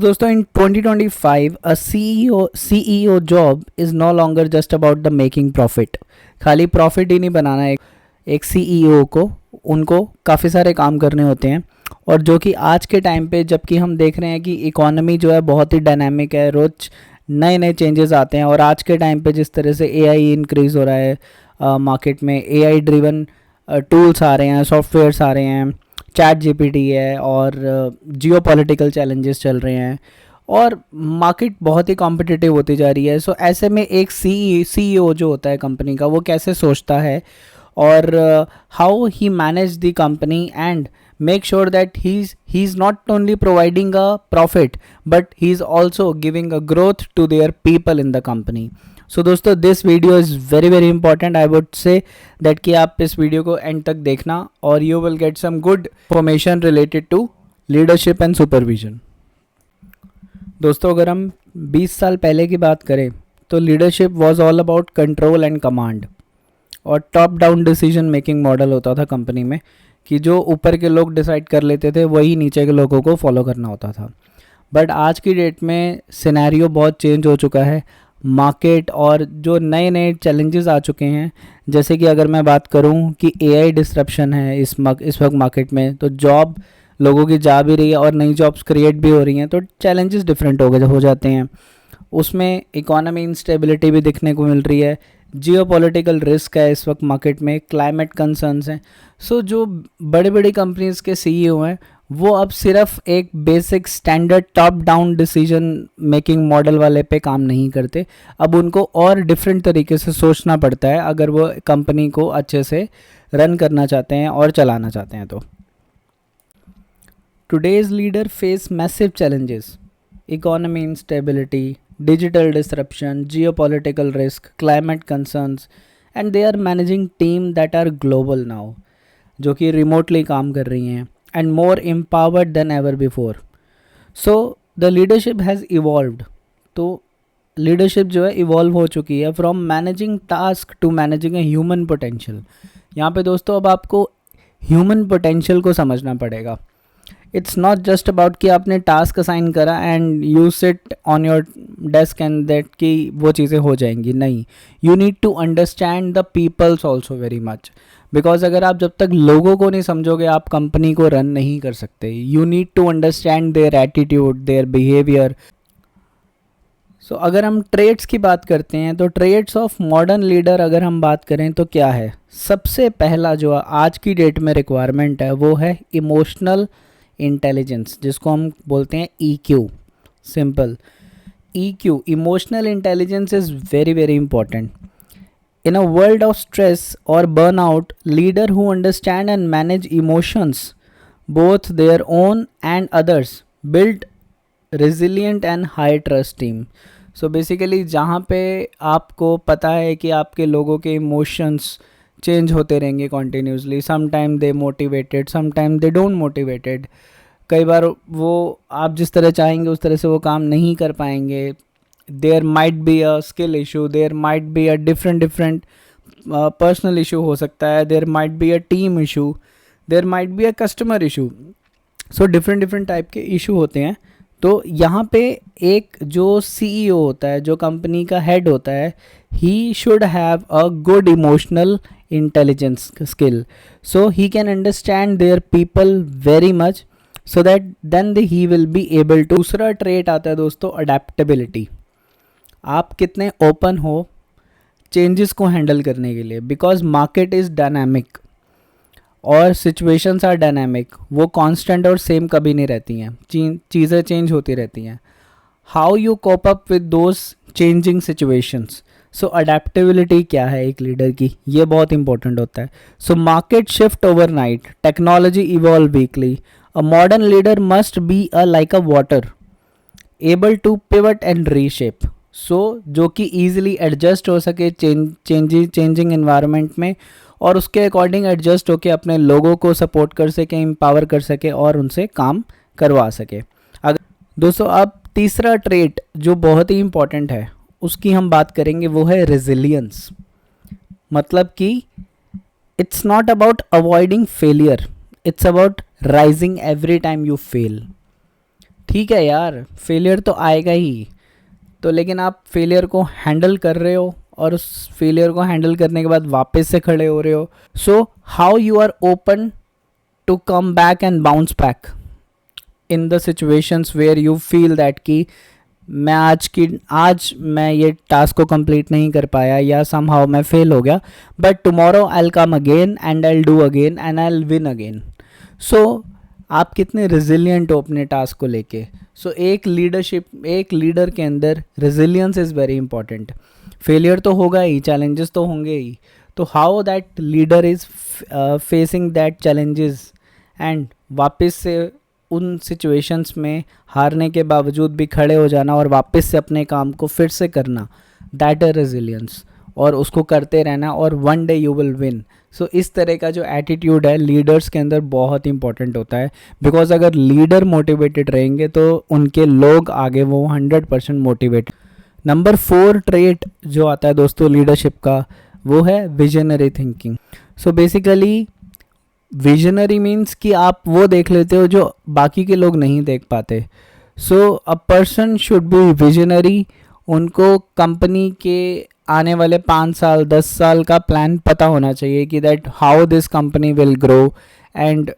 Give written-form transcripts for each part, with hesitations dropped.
दोस्तों in 2025 a CEO job is no longer just about the making profit. खाली profit ही नहीं बनाना है एक सीईओ को, उनको काफ़ी सारे काम करने होते हैं। और जो कि आज के टाइम पे जबकि हम देख रहे हैं कि इकोनॉमी जो है बहुत ही डायनामिक है, रोज़ नए नए चेंजेस आते हैं। और आज के टाइम पे जिस तरह से एआई इंक्रीज़ हो रहा है मार्केट में, एआई ड्रिवन टूल्स आ रहे हैं, सॉफ्टवेयर्स आ रहे हैं, चैट जीपीटी है और जियो पॉलिटिकल चैलेंजेस चल रहे हैं और मार्केट बहुत ही कॉम्पिटिटिव होती जा रही है। सो ऐसे में एक सीईओ जो होता है कंपनी का, वो कैसे सोचता है और how he manage the company and make sure that he's not only providing a profit but he's also giving a growth to their people in the company. So दोस्तों this video is very very important. I would say that कि आप इस video को and तक देखना और you will get some good information related to leadership and supervision. दोस्तों अगर हम 20 साल पहले की बात करें तो leadership was all about control and command और top down decision making model होता था कंपनी में कि जो ऊपर के लोग डिसाइड कर लेते थे वही नीचे के लोगों को फॉलो करना होता था। बट आज की डेट में सिनेरियो बहुत चेंज हो चुका है। मार्केट और जो नए नए चैलेंजेस आ चुके हैं, जैसे कि अगर मैं बात करूं कि एआई डिस्ट्रप्शन है इस वक्त मार्केट में, तो जॉब लोगों की जा भी रही है और नई जॉब्स क्रिएट भी हो रही हैं, तो चैलेंजेस डिफरेंट हो जाते हैं। उसमें इकोनॉमी इंस्टेबिलिटी भी दिखने को मिल रही है, जियोपॉलिटिकल रिस्क है इस वक्त मार्केट में, क्लाइमेट कंसर्न्स हैं। सो जो बड़ी बड़ी कंपनीज़ के सीईओ हैं वो अब सिर्फ एक basic standard top down decision making model वाले पे काम नहीं करते। अब उनको और डिफरेंट तरीके से सोचना पड़ता है अगर वो कंपनी को अच्छे से रन करना चाहते हैं और चलाना चाहते हैं। तो today's leader face massive challenges, economy instability, digital disruption, geopolitical risk, climate concerns, and they are managing team that are global now, जो कि remotely काम कर रही हैं and more empowered than ever before. So the leadership has evolved. तो leadership जो है evolve हो चुकी है from managing task to managing a human potential. यहाँ पे दोस्तों अब आपको human potential को समझना पड़ेगा। इट्स नॉट जस्ट अबाउट कि आपने टास्क असाइन करा and you sit on your desk and that कि वो चीज़ें हो जाएंगी। नहीं, you need to understand the peoples also very much, because अगर आप जब तक लोगों को नहीं समझोगे आप कंपनी को रन नहीं कर सकते। You need to understand their attitude, their behaviour. So अगर हम ट्रेड्स की बात करते हैं तो ट्रेड्स ऑफ मॉडर्न लीडर अगर हम बात करें तो क्या है, सबसे पहला जो आज की डेट में रिक्वायरमेंट है वो है इमोशनल इंटेलिजेंस, जिसको हम बोलते हैं EQ। Simple, EQ, emotional intelligence is very very important in a world of stress और burnout. Leader who understand and manage emotions both their own and others build resilient and high trust team. So basically जहाँ पे आपको पता है कि आपके लोगों के इमोशंस चेंज होते रहेंगे continuously, some time they motivated, some time they don't motivated. कई बार वो आप जिस तरह चाहेंगे उस तरह से वो काम नहीं कर पाएंगे। There might be a skill issue, there might be a different personal issue हो सकता है, there might be a team issue, there might be a customer issue. So different type के इशू होते हैं। तो यहाँ पे एक जो सीईओ होता है, जो कंपनी का हेड होता है, he should have a good emotional intelligence skill, so he can understand their people very much, so that then he will be able to. दूसरा ट्रेट आता है दोस्तों अडेप्टेबिलिटी। आप कितने ओपन हो चेंजेस को हैंडल करने के लिए, बिकॉज मार्केट इज़ डायनामिक और सिचुएशंस आर डायनामिक। वो कांस्टेंट और सेम कभी नहीं रहती हैं, चीज़ें चेंज होती रहती हैं। How you cope up with those changing situations. So adaptability क्या है एक लीडर की, ये बहुत इंपॉर्टेंट होता है। So market shift overnight, technology evolve weekly, a modern leader must be a like a water able to pivot and reshape. So जो कि ईजिली एडजस्ट हो सके चेंजिंग इन्वायरमेंट में और उसके अकॉर्डिंग एडजस्ट होके अपने लोगों को सपोर्ट कर सके, एम्पावर कर सके और उनसे काम करवा सके। अगर दोस्तों अब तीसरा ट्रेट जो बहुत ही इंपॉर्टेंट है उसकी हम बात करेंगे, वो है रेजिलियंस। मतलब कि it's not about avoiding failure, it's about rising every time you fail. ठीक है यार, फेलियर तो आएगा ही, तो लेकिन आप फेलियर को हैंडल कर रहे हो और उस फेलियर को हैंडल करने के बाद वापस से खड़े हो रहे हो. So how you are open to come back and bounce back in the situations where you feel that कि आज मैं ये टास्क को कंप्लीट नहीं कर पाया या समहाउ मैं फेल हो गया, but tomorrow I will come again and I will do again and I will win again. So आप कितने रिजिलियंट हो अपने टास्क को लेके. सो एक लीडर के अंदर resilience is very important. Failure तो होगा ही, चैलेंजेस तो होंगे ही, तो how that leader is facing that challenges and वापस से उन सिचुएशंस में हारने के बावजूद भी खड़े हो जाना और वापस से अपने काम को फिर से करना, दैट इज रेजिलियंस. और उसको करते रहना और one day you will win. So इस तरह का जो एटीट्यूड है लीडर्स के अंदर बहुत इंपॉर्टेंट होता है, बिकॉज अगर लीडर मोटिवेटेड रहेंगे तो उनके लोग आगे वो 100% मोटिवेट. नंबर 4 ट्रेट जो आता है दोस्तों लीडरशिप का, वो है visionary thinking. So basically visionary means कि आप वो देख लेते हो जो बाकी के लोग नहीं देख पाते. So a person should be visionary. उनको कंपनी के आने वाले 5 साल 10 साल का प्लान पता होना चाहिए कि that how this company will grow and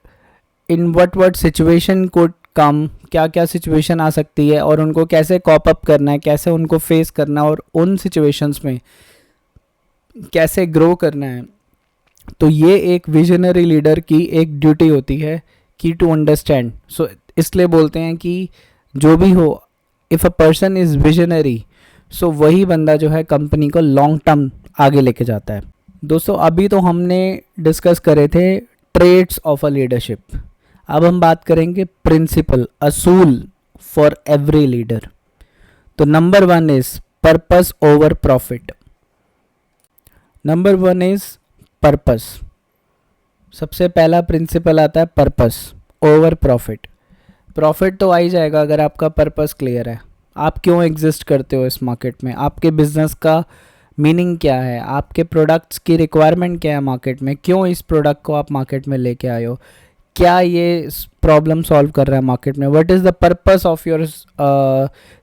in what situation could come, क्या क्या सिचुएशन आ सकती है और उनको कैसे कॉप अप करना है, कैसे उनको फेस करना है और उन सिचुएशंस में कैसे ग्रो करना है. तो ये एक विजनरी लीडर की एक ड्यूटी होती है कि टू अंडरस्टैंड. सो इसलिए बोलते हैं कि जो भी हो, if a person is visionary, so वही बंदा जो है कंपनी को लॉन्ग टर्म आगे लेके जाता है. दोस्तों अभी तो हमने डिस्कस करे थे ट्रेड्स ऑफ अ लीडरशिप. अब हम बात करेंगे प्रिंसिपल, असूल फॉर एवरी लीडर. तो number 1 is purpose over profit. Number 1 is purpose. सबसे पहला प्रिंसिपल आता है पर्पस ओवर प्रॉफिट. प्रॉफिट तो आ ही जाएगा अगर आपका पर्पस क्लियर है. आप क्यों एग्जिस्ट करते हो इस मार्केट में, आपके बिजनेस का मीनिंग क्या है, आपके प्रोडक्ट्स की रिक्वायरमेंट क्या है मार्केट में, क्यों इस प्रोडक्ट को आप मार्केट में लेके आए हो, क्या ये प्रॉब्लम सॉल्व कर रहा है मार्केट में, what is the purpose of your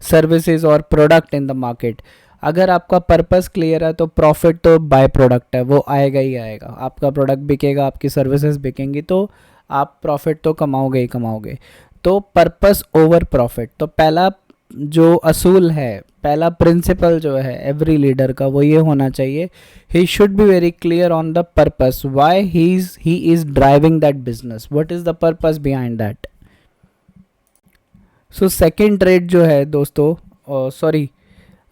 services और प्रोडक्ट इन द मार्केट. अगर आपका पर्पस क्लियर है तो प्रॉफिट तो बाय प्रोडक्ट है, वो आएगा ही आएगा. आपका प्रोडक्ट बिकेगा, आपकी सर्विसेज बिकेंगी, तो आप प्रॉफिट तो कमाओगे ही कमाओगे. तो पर्पस ओवर प्रॉफिट. तो पहला जो असूल है, पहला प्रिंसिपल जो है एवरी लीडर का, वो ये होना चाहिए, he should be very clear on the purpose, why he is driving that business, what is the purpose behind that. So second trade जो है दोस्तों,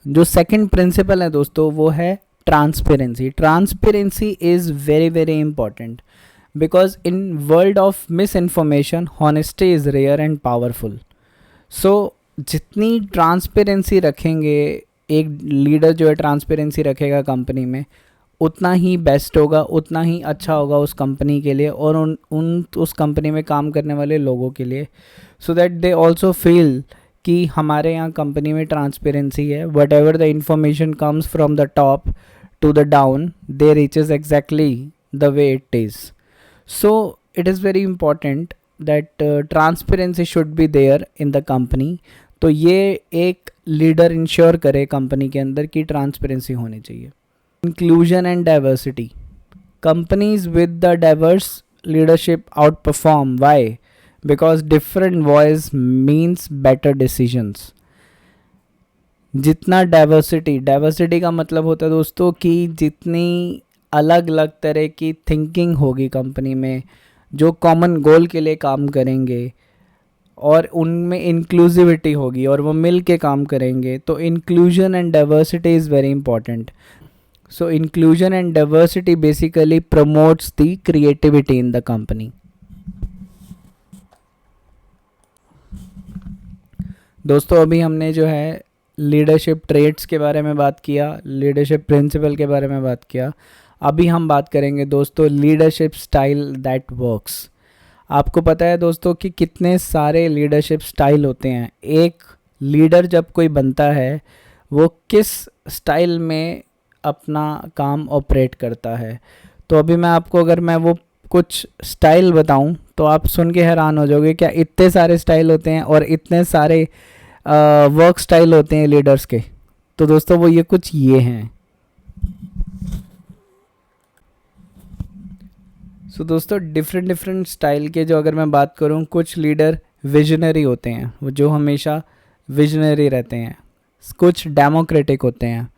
जो सेकंड प्रिंसिपल है दोस्तों, वो है transparency. Transparency is very very important because in world of misinformation honesty is rare and powerful. So जितनी transparency रखेंगे, एक लीडर जो है ट्रांसपेरेंसी रखेगा कंपनी में, उतना ही बेस्ट होगा, उतना ही अच्छा होगा उस कंपनी के लिए और उस कंपनी में काम करने वाले लोगों के लिए. So that they also feel कि हमारे यहाँ कंपनी में ट्रांसपेरेंसी है. Whatever the information comes from the top to the down, they reaches exactly the way it is. So it is very important that transparency should be there in the company. तो ये एक leader ensure करे company के अंदर कि transparency होनी चाहिए. Inclusion and diversity. Companies with the diverse leadership outperform. Why? Because different voice means better decisions. जितना डाइवर्सिटी का मतलब होता है दोस्तों कि जितनी अलग अलग तरह की थिंकिंग होगी कंपनी में, जो कॉमन गोल के लिए काम करेंगे और उनमें इंक्लूसिविटी होगी और वो मिल के काम करेंगे, तो inclusion and diversity is very important. So inclusion and diversity basically promotes the creativity in the company. दोस्तों अभी हमने जो है लीडरशिप ट्रेट्स के बारे में बात किया, लीडरशिप प्रिंसिपल के बारे में बात किया. अभी हम बात करेंगे दोस्तों लीडरशिप स्टाइल दैट वर्क्स. आपको पता है दोस्तों कि कितने सारे लीडरशिप स्टाइल होते हैं. एक लीडर जब कोई बनता है वो किस स्टाइल में अपना काम ऑपरेट करता है. तो अभी मैं आपको अगर मैं वो कुछ स्टाइल बताऊं तो आप सुन के हैरान हो जाओगे, क्या इतने सारे स्टाइल होते हैं और इतने सारे वर्क स्टाइल होते हैं लीडर्स के। तो दोस्तों वो ये हैं। सो दोस्तों डिफरेंट डिफरेंट स्टाइल के जो अगर मैं बात करूं, कुछ लीडर विजनरी होते हैं, वो जो हमेशा विजनरी रहते हैं। कुछ डेमोक्रेटिक होते हैं,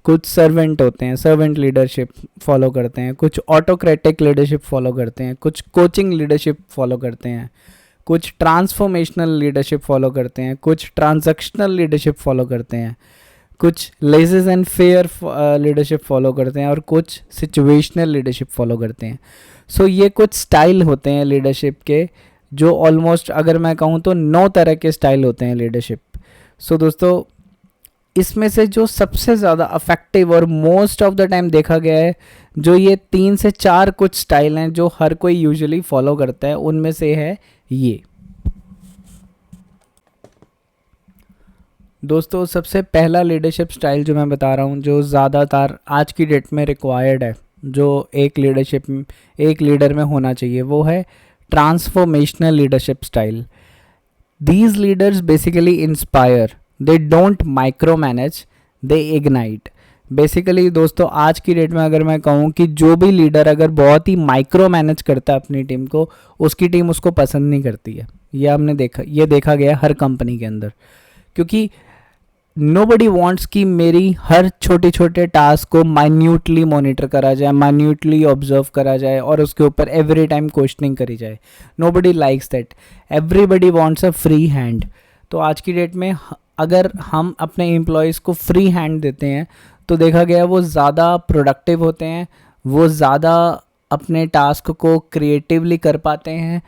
कुछ सर्वेंट होते हैं, सर्वेंट लीडरशिप फॉलो करते हैं, कुछ ऑटोक्रेटिक लीडरशिप फॉलो करते हैं, कुछ कोचिंग लीडरशिप फॉलो करते हैं, कुछ ट्रांसफॉर्मेशनल लीडरशिप फॉलो करते हैं, कुछ ट्रांजैक्शनल लीडरशिप फॉलो करते हैं, कुछ laissez and fair leadership follow करते हैं और कुछ सिचुएशनल लीडरशिप फॉलो करते हैं। सो ये कुछ स्टाइल होते हैं लीडरशिप के, जो ऑलमोस्ट अगर मैं कहूँ तो 9 तरह के स्टाइल होते हैं लीडरशिप। सो दोस्तों इसमें से जो सबसे ज़्यादा अफेक्टिव और मोस्ट ऑफ द टाइम देखा गया है, जो ये 3 से 4 कुछ स्टाइल हैं जो हर कोई यूजुअली फॉलो करता है, उनमें से है ये। दोस्तों सबसे पहला लीडरशिप स्टाइल जो मैं बता रहा हूँ, जो ज़्यादातर आज की डेट में रिक्वायर्ड है, जो एक लीडर में होना चाहिए, वो है transformational leadership style. These leaders basically inspire, they don't micromanage, they ignite। Basically दोस्तों आज की डेट में अगर मैं कहूँ कि जो भी लीडर अगर बहुत ही माइक्रो मैनेज करता है अपनी टीम को, उसकी टीम उसको पसंद नहीं करती है। ये देखा गया हर कंपनी के अंदर, क्योंकि नोबडी वांट्स कि मेरी हर छोटे छोटे टास्क को माइन्यूटली मॉनिटर करा जाए, माइन्यूटली ऑब्जर्व करा जाए और उसके ऊपर एवरी टाइम क्वेश्चनिंग करी जाए। Nobody likes that, everybody wants a free hand. तो आज की डेट में अगर हम अपने एम्प्लॉयज़ को फ्री हैंड देते हैं तो देखा गया वो ज़्यादा प्रोडक्टिव होते हैं, वो ज़्यादा अपने टास्क को क्रिएटिवली कर पाते हैं।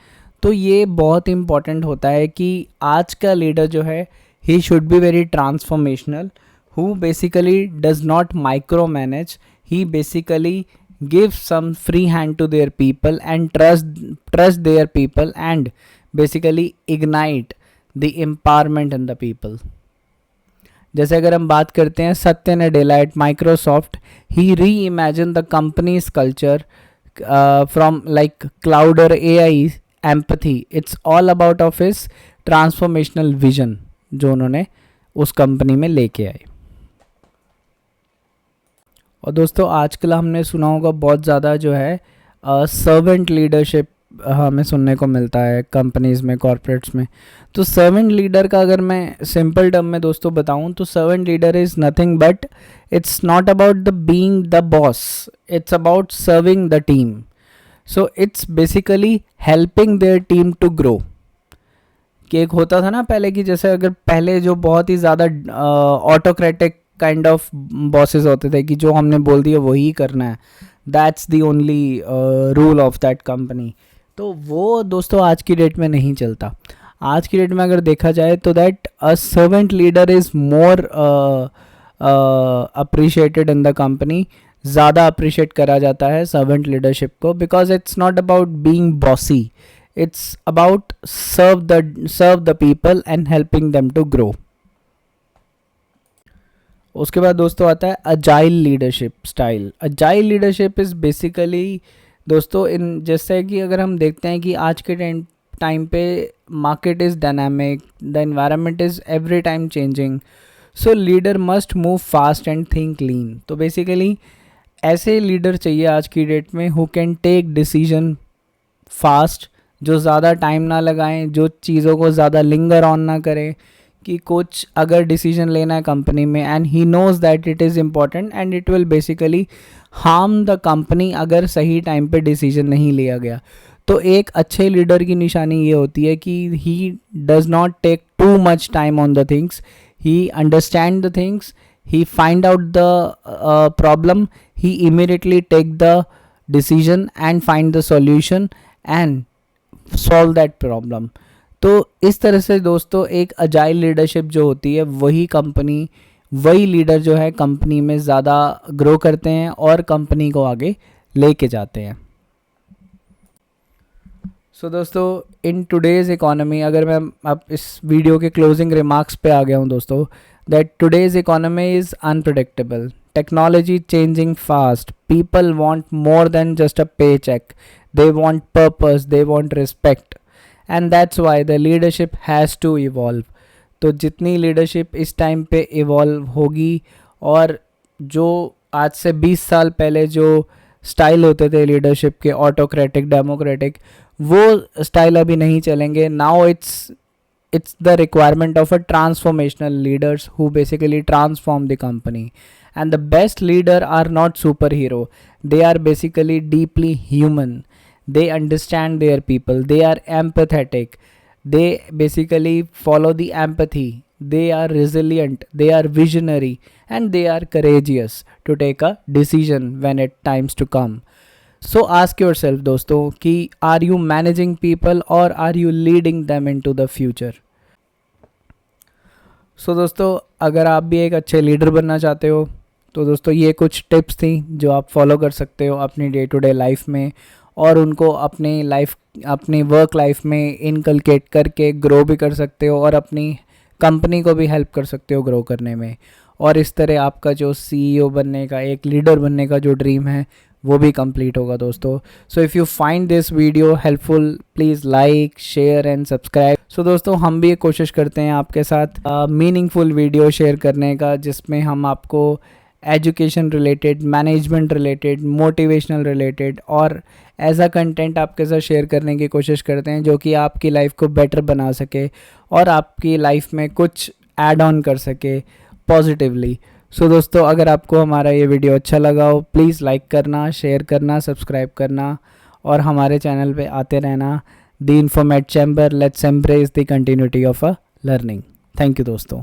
तो ये बहुत इम्पॉर्टेंट होता है कि आज का लीडर जो है, he should be very transformational, who basically does not micromanage, he basically gives some free hand to their people and trust their people and basically ignite the empowerment in the people। जैसे अगर हम बात करते हैं सत्य Nadella Microsoft, he reimagined the company's culture from like cloud or AI empathy। It's all about of his transformational vision जो उन्होंने उस कंपनी में लेके आए। और दोस्तों आजकल हमने सुना होगा बहुत ज़्यादा जो है सर्वेंट लीडरशिप हमें सुनने को मिलता है कंपनीज़ में, कॉर्पोरेट्स में। तो सर्वेंट लीडर का अगर मैं सिंपल टर्म में दोस्तों बताऊं तो servant leader is nothing but it's not about the being the boss, it's about serving the team. So it's basically helping their team to grow. कि एक होता था ना पहले कि जैसे अगर पहले जो बहुत ही ज़्यादा ऑटोक्रेटिक काइंड ऑफ बॉसेस होते थे कि जो हमने बोल दिया वही करना है, that's the only rule of that company. तो वो दोस्तों आज की डेट में नहीं चलता। आज की डेट में अगर देखा जाए तो that a servant leader is more appreciated in the company. ज़्यादा अप्रिशिएट करा जाता है सर्वेंट लीडरशिप को, because it's not about being bossy, it's about serve the people and helping them to grow। उसके बाद दोस्तों आता है agile leadership style. Agile leadership is basically दोस्तों इन जैसे कि अगर हम देखते हैं कि आज के टाइम पे market is dynamic, the environment is every time changing, so leader must move fast and think lean. तो बेसिकली ऐसे लीडर चाहिए आज की डेट में who can take decision fast, जो ज़्यादा टाइम ना लगाएं, जो चीज़ों को ज़्यादा लिंगर ऑन ना करें, कि कुछ अगर डिसीजन लेना है कंपनी में and he knows that it is important and it will basically harm the company अगर सही टाइम पे डिसीजन नहीं लिया गया। तो एक अच्छे लीडर की निशानी ये होती है कि he does not take too much time on the things, he understand the things, he find out the problem, he immediately take the decision and find the solution and solve that problem. तो इस तरह से दोस्तों एक agile leadership जो होती है वही लीडर जो है कंपनी में ज़्यादा ग्रो करते हैं और कंपनी को आगे लेके जाते हैं। सो दोस्तों इन टुडेज़ इकोनॉमी, अगर मैं अब इस वीडियो के क्लोजिंग रिमार्क्स पे आ गया हूँ दोस्तों, that today's economy is unpredictable, technology changing fast, people want more than just a paycheck, they want purpose, they want respect, and that's why the leadership has to evolve. तो जितनी leadership इस time पे evolve होगी, और जो आज से 20 साल पहले जो स्टाइल होते थे लीडरशिप के, ऑटोक्रेटिक, डेमोक्रेटिक, वो स्टाइल अभी नहीं चलेंगे. Now it's the requirement of a transformational leaders who basically transform the company. And the best leader are not superhero, they are basically deeply human. They understand their people, they are empathetic, they basically follow the empathy, they are resilient, they are visionary, and they are courageous to take a decision when it times to come. So ask yourself दोस्तों कि are you managing people or are you leading them into the future? सो दोस्तों, अगर आप भी एक अच्छे leader बनना चाहते हो तो दोस्तों ये कुछ टिप्स थी जो आप फॉलो कर सकते हो अपनी डे टू डे लाइफ में, और उनको अपनी वर्क लाइफ में इनकलकेट करके ग्रो भी कर सकते हो, और अपनी कंपनी को भी हेल्प कर सकते हो ग्रो करने में. और इस तरह आपका जो CEO बनने का, एक लीडर बनने का जो ड्रीम है, वो भी कंप्लीट होगा दोस्तों. So if you find this video helpful, please like, share and subscribe. So दोस्तों, हम भी एक कोशिश करते हैं आपके साथ मीनिंगफुल वीडियो शेयर करने का, जिसमें हम आपको education related, management related, motivational related और ऐसा कंटेंट आपके साथ शेयर करने की कोशिश करते हैं जो कि आपकी लाइफ को बेटर बना सके और आपकी लाइफ में कुछ ऐड ऑन कर सके पॉजिटिवली. सो दोस्तों, अगर आपको हमारा ये वीडियो अच्छा लगा हो, प्लीज़ लाइक करना, शेयर करना, सब्सक्राइब करना और हमारे चैनल पे आते रहना. The informate chamber, let's embrace the continuity of a learning. Thank you दोस्तों.